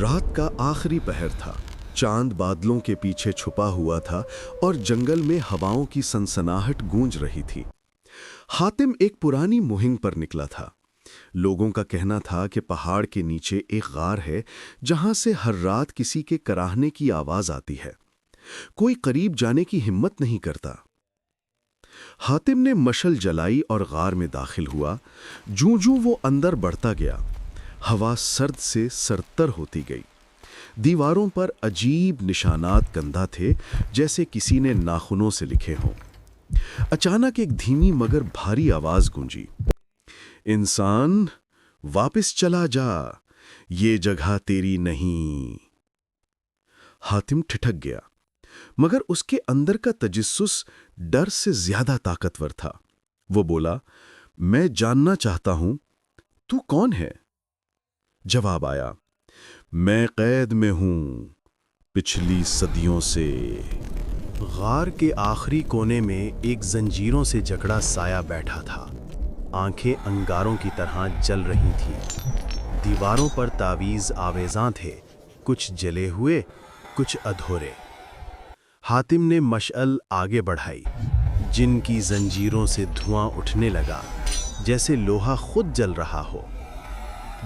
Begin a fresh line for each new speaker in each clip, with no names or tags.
رات کا آخری پہر تھا۔ چاند بادلوں کے پیچھے چھپا ہوا تھا اور جنگل میں ہواؤں کی سنسناہٹ گونج رہی تھی۔ حاتم ایک پرانی مہم پر نکلا تھا۔ لوگوں کا کہنا تھا کہ پہاڑ کے نیچے ایک غار ہے جہاں سے ہر رات کسی کے کراہنے کی آواز آتی ہے۔ کوئی قریب جانے کی ہمت نہیں کرتا۔ حاتم نے مشل جلائی اور غار میں داخل ہوا۔ جوں جوں وہ اندر بڑھتا گیا، ہوا سرد سے سردتر ہوتی گئی۔ دیواروں پر عجیب نشانات کندہ تھے، جیسے کسی نے ناخنوں سے لکھے ہوں۔ اچانک ایک دھیمی مگر بھاری آواز گونجی، انسان واپس چلا جا، یہ جگہ تیری نہیں۔ حاتم ٹھٹک گیا، مگر اس کے اندر کا تجسس ڈر سے زیادہ طاقتور تھا۔ وہ بولا، میں جاننا چاہتا ہوں، تو کون ہے؟ جواب آیا، میں قید میں ہوں، پچھلی صدیوں سے۔
غار کے آخری کونے میں ایک زنجیروں سے جکڑا سایہ بیٹھا تھا۔ آنکھیں انگاروں کی طرح جل رہی تھیں۔ دیواروں پر تعویذ آویزاں تھے، کچھ جلے ہوئے، کچھ ادھورے۔ حاتم نے مشعل آگے بڑھائی۔ جن کی زنجیروں سے دھواں اٹھنے لگا، جیسے لوہا خود جل رہا ہو۔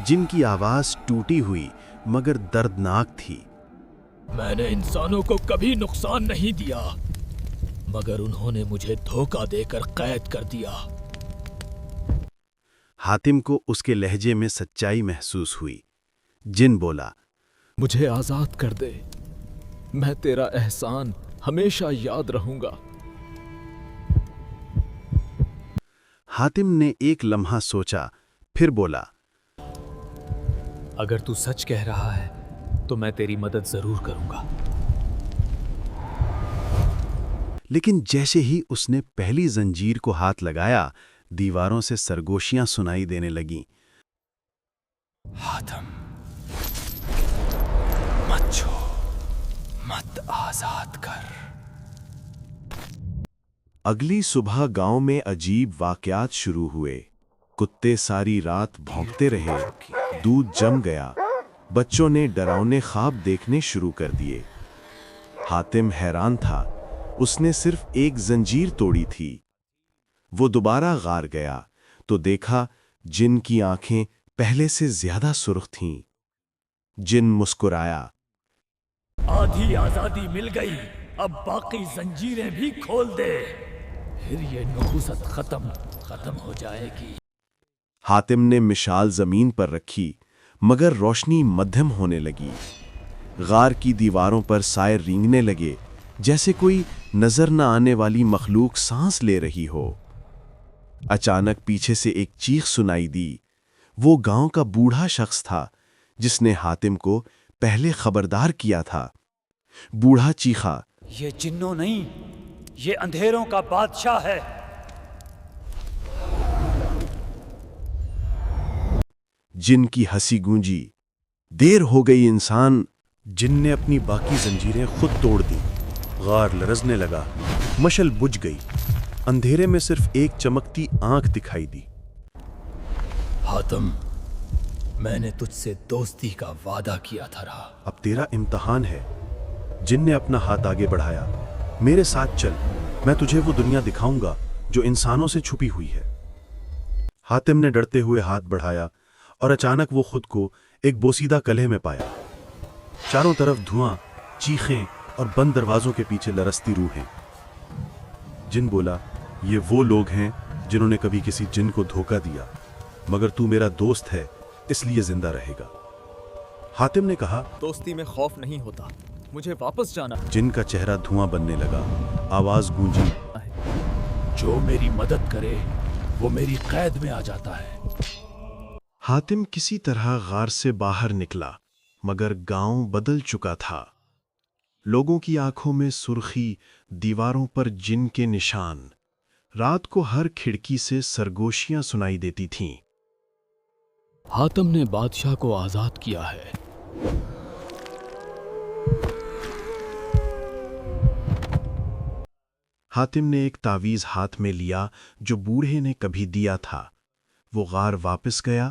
جن کی آواز ٹوٹی ہوئی مگر دردناک تھی۔
میں نے انسانوں کو کبھی نقصان نہیں دیا، مگر انہوں نے مجھے دھوکہ دے کر قید کر دیا۔
حاتم کو اس کے لہجے میں سچائی محسوس ہوئی۔ جن بولا،
مجھے آزاد کر دے، میں تیرا احسان ہمیشہ یاد رہوں گا۔
حاتم نے ایک لمحہ سوچا، پھر بولا،
اگر تو سچ کہہ رہا ہے تو میں تیری مدد ضرور کروں گا۔
لیکن جیسے ہی اس نے پہلی زنجیر کو ہاتھ لگایا، دیواروں سے سرگوشیاں سنائی دینے لگیں۔
حاتم، مت چھو، مت آزاد کر۔
اگلی صبح گاؤں میں عجیب واقعات شروع ہوئے۔ کتے ساری رات بھونکتے رہے، دودھ جم گیا، بچوں نے ڈراؤنے خواب دیکھنے شروع کر دیے۔ حاتم حیران تھا، اس نے صرف ایک زنجیر توڑی تھی۔ وہ دوبارہ غار گیا تو دیکھا جن کی آنکھیں پہلے سے زیادہ سرخ تھیں۔ جن مسکرایا،
آدھی آزادی مل گئی، اب باقی زنجیریں بھی کھول دے، پھر یہ نحوست ختم ہو جائے گی۔
حاتم نے مشال زمین پر رکھی، مگر روشنی مدھم ہونے لگی۔ غار کی دیواروں پر سائے رینگنے لگے، جیسے کوئی نظر نہ آنے والی مخلوق سانس لے رہی ہو۔ اچانک پیچھے سے ایک چیخ سنائی دی۔ وہ گاؤں کا بوڑھا شخص تھا جس نے حاتم کو پہلے خبردار کیا تھا۔ بوڑھا چیخا،
یہ جنوں نہیں، یہ اندھیروں کا بادشاہ ہے۔
جن کی ہنسی گونجی، دیر ہو گئی انسان۔
جن نے اپنی باقی زنجیریں خود توڑ دیں۔ غار لرزنے لگا، مشل بجھ گئی، اندھیرے میں صرف ایک چمکتی آنکھ دکھائی دی۔
حاتم، میں نے تجھ سے دوستی کا وعدہ کیا تھا۔
اب تیرا امتحان ہے۔ جن نے اپنا ہاتھ آگے بڑھایا، میرے ساتھ چل، میں تجھے وہ دنیا دکھاؤں گا جو انسانوں سے چھپی ہوئی ہے۔ حاتم نے ڈرتے ہوئے ہاتھ بڑھایا اور اچانک وہ خود کو ایک بوسیدہ کلے میں پایا۔ چاروں طرف دھواں، چیخیں اور بند دروازوں کے پیچھے لرزتی روحیں۔ جن بولا، یہ وہ لوگ ہیں جنہوں نے کبھی کسی جن کو دھوکہ دیا، مگر تو میرا دوست ہے، اس لیے زندہ رہے گا۔ حاتم نے کہا،
دوستی میں خوف نہیں ہوتا، مجھے واپس جانا۔
جن کا چہرہ دھواں بننے لگا، آواز گونجی،
جو میری مدد کرے وہ میری قید میں آ جاتا ہے۔
حاتم کسی طرح غار سے باہر نکلا، مگر گاؤں بدل چکا تھا۔ لوگوں کی آنکھوں میں سرخی، دیواروں پر جن کے نشان۔ رات کو ہر کھڑکی سے سرگوشیاں سنائی دیتی تھیں۔
حاتم نے بادشاہ کو آزاد کیا ہے۔
حاتم نے ایک تعویذ ہاتھ میں لیا جو بوڑھے نے کبھی دیا تھا۔ وہ غار واپس گیا،